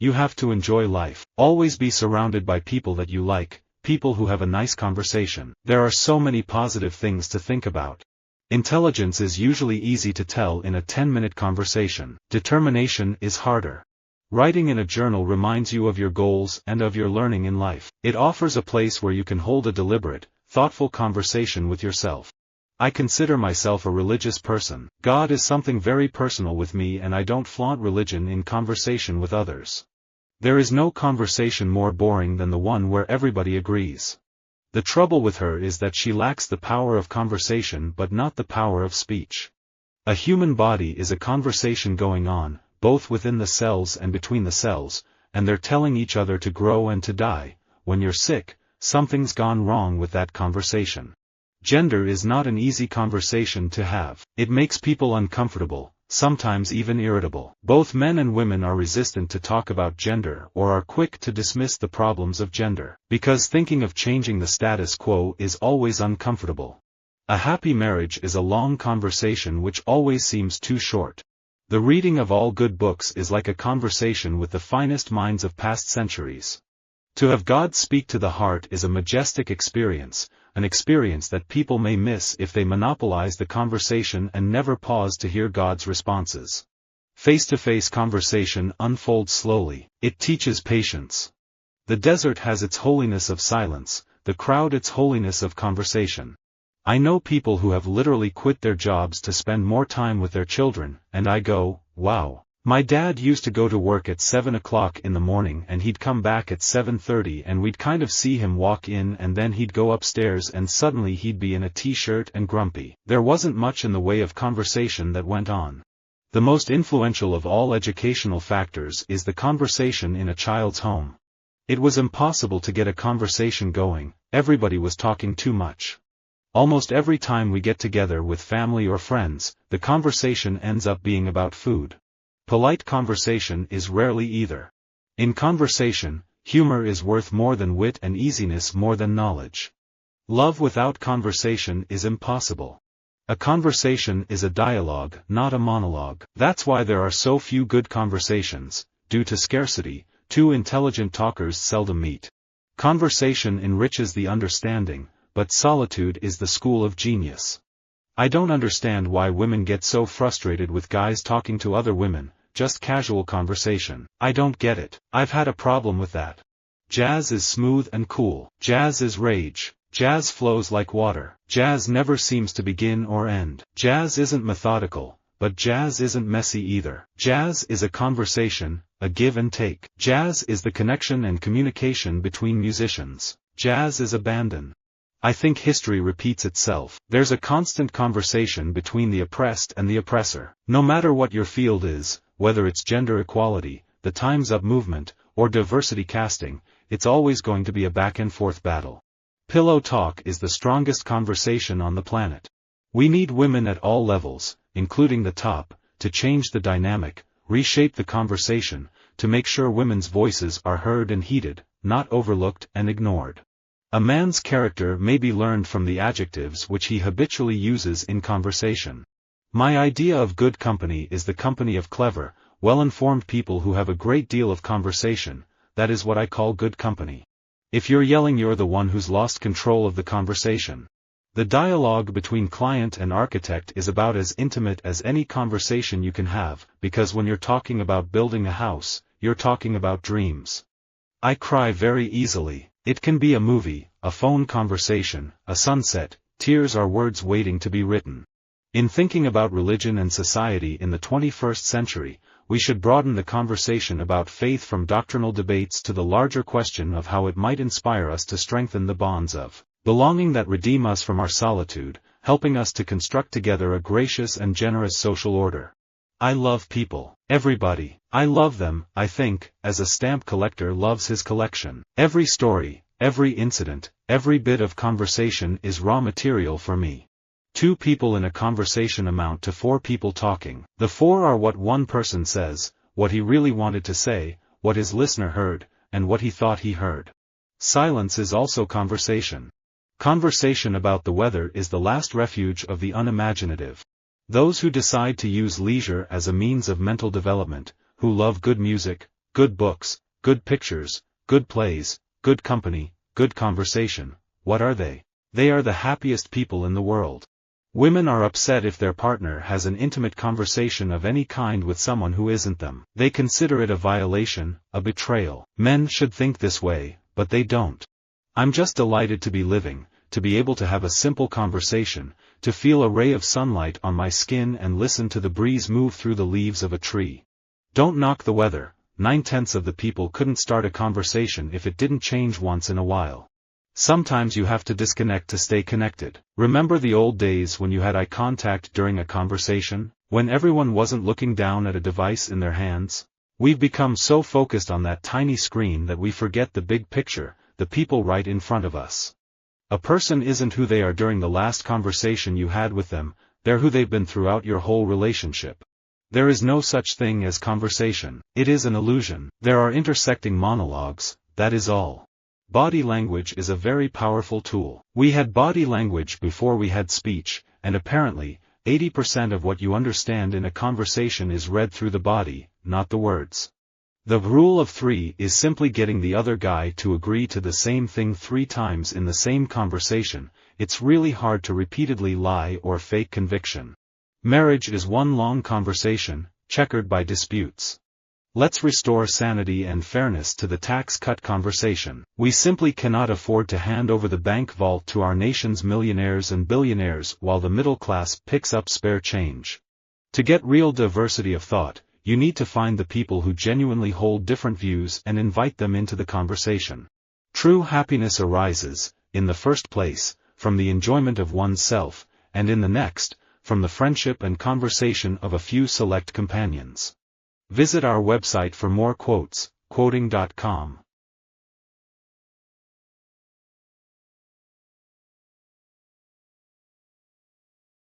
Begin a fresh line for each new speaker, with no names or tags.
You have to enjoy life. Always be surrounded by people that you like, people who have a nice conversation. There are so many positive things to think about. Intelligence is usually easy to tell in a 10-minute conversation. Determination is harder. Writing in a journal reminds you of your goals and of your learning in life. It offers a place where you can hold a deliberate, thoughtful conversation with yourself. I consider myself a religious person. God is something very personal with me, and I don't flaunt religion in conversation with others. There is no conversation more boring than the one where everybody agrees. The trouble with her is that she lacks the power of conversation but not the power of speech. A human body is a conversation going on, both within the cells and between the cells, and they're telling each other to grow and to die. When you're sick, something's gone wrong with that conversation. Gender is not an easy conversation to have. It makes people uncomfortable, sometimes even irritable. Both men and women are resistant to talk about gender or are quick to dismiss the problems of gender, because thinking of changing the status quo is always uncomfortable. A happy marriage is a long conversation which always seems too short. The reading of all good books is like a conversation with the finest minds of past centuries. To have God speak to the heart is a majestic experience, an experience that people may miss if they monopolize the conversation and never pause to hear God's responses. Face-to-face conversation unfolds slowly. It teaches patience. The desert has its holiness of silence, the crowd its holiness of conversation. I know people who have literally quit their jobs to spend more time with their children, and I go, wow. My dad used to go to work at 7 o'clock in the morning and he'd come back at 7:30 and we'd kind of see him walk in and then he'd go upstairs and suddenly he'd be in a t-shirt and grumpy. There wasn't much in the way of conversation that went on. The most influential of all educational factors is the conversation in a child's home. It was impossible to get a conversation going, everybody was talking too much. Almost every time we get together with family or friends, the conversation ends up being about food. Polite conversation is rarely either. In conversation, humor is worth more than wit and easiness more than knowledge. Love without conversation is impossible. A conversation is a dialogue, not a monologue. That's why there are so few good conversations. Due to scarcity, two intelligent talkers seldom meet. Conversation enriches the understanding, but solitude is the school of genius. I don't understand why women get so frustrated with guys talking to other women. Just casual conversation. I don't get it. I've had a problem with that. Jazz is smooth and cool. Jazz is rage. Jazz flows like water. Jazz never seems to begin or end. Jazz isn't methodical, but jazz isn't messy either. Jazz is a conversation, a give and take. Jazz is the connection and communication between musicians. Jazz is abandon. I think history repeats itself. There's a constant conversation between the oppressed and the oppressor. No matter what your field is, whether it's gender equality, the Time's Up movement, or diversity casting, it's always going to be a back-and-forth battle. Pillow talk is the strongest conversation on the planet. We need women at all levels, including the top, to change the dynamic, reshape the conversation, to make sure women's voices are heard and heeded, not overlooked and ignored. A man's character may be learned from the adjectives which he habitually uses in conversation. My idea of good company is the company of clever, well-informed people who have a great deal of conversation. That is what I call good company. If you're yelling, you're the one who's lost control of the conversation. The dialogue between client and architect is about as intimate as any conversation you can have, because when you're talking about building a house, you're talking about dreams. I cry very easily. It can be a movie, a phone conversation, a sunset. Tears are words waiting to be written. In thinking about religion and society in the 21st century, we should broaden the conversation about faith from doctrinal debates to the larger question of how it might inspire us to strengthen the bonds of belonging that redeem us from our solitude, helping us to construct together a gracious and generous social order. I love people. Everybody. I love them, I think, as a stamp collector loves his collection. Every story, every incident, every bit of conversation is raw material for me. 2 people in a conversation amount to 4 people talking. The 4 are what one person says, what he really wanted to say, what his listener heard, and what he thought he heard. Silence is also conversation. Conversation about the weather is the last refuge of the unimaginative. Those who decide to use leisure as a means of mental development, who love good music, good books, good pictures, good plays, good company, good conversation. What are they? They are the happiest people in the world. Women are upset if their partner has an intimate conversation of any kind with someone who isn't them. They consider it a violation, a betrayal. Men should think this way, but they don't. I'm just delighted to be living, to be able to have a simple conversation, to feel a ray of sunlight on my skin and listen to the breeze move through the leaves of a tree. Don't knock the weather. 9/10 of the people couldn't start a conversation if it didn't change once in a while. Sometimes you have to disconnect to stay connected. Remember the old days when you had eye contact during a conversation, when everyone wasn't looking down at a device in their hands? We've become so focused on that tiny screen that we forget the big picture, the people right in front of us. A person isn't who they are during the last conversation you had with them, they're who they've been throughout your whole relationship. There is no such thing as conversation. It is an illusion. There are intersecting monologues, that is all. Body language is a very powerful tool. We had body language before we had speech, and apparently, 80% of what you understand in a conversation is read through the body, not the words. The rule of 3 is simply getting the other guy to agree to the same thing 3 times in the same conversation. It's really hard to repeatedly lie or fake conviction. Marriage is one long conversation, checkered by disputes. Let's restore sanity and fairness to the tax cut conversation. We simply cannot afford to hand over the bank vault to our nation's millionaires and billionaires while the middle class picks up spare change. To get real diversity of thought, you need to find the people who genuinely hold different views and invite them into the conversation. True happiness arises, in the first place, from the enjoyment of oneself, and in the next, from the friendship and conversation of a few select companions. Visit our website for more quotes, quoting.com.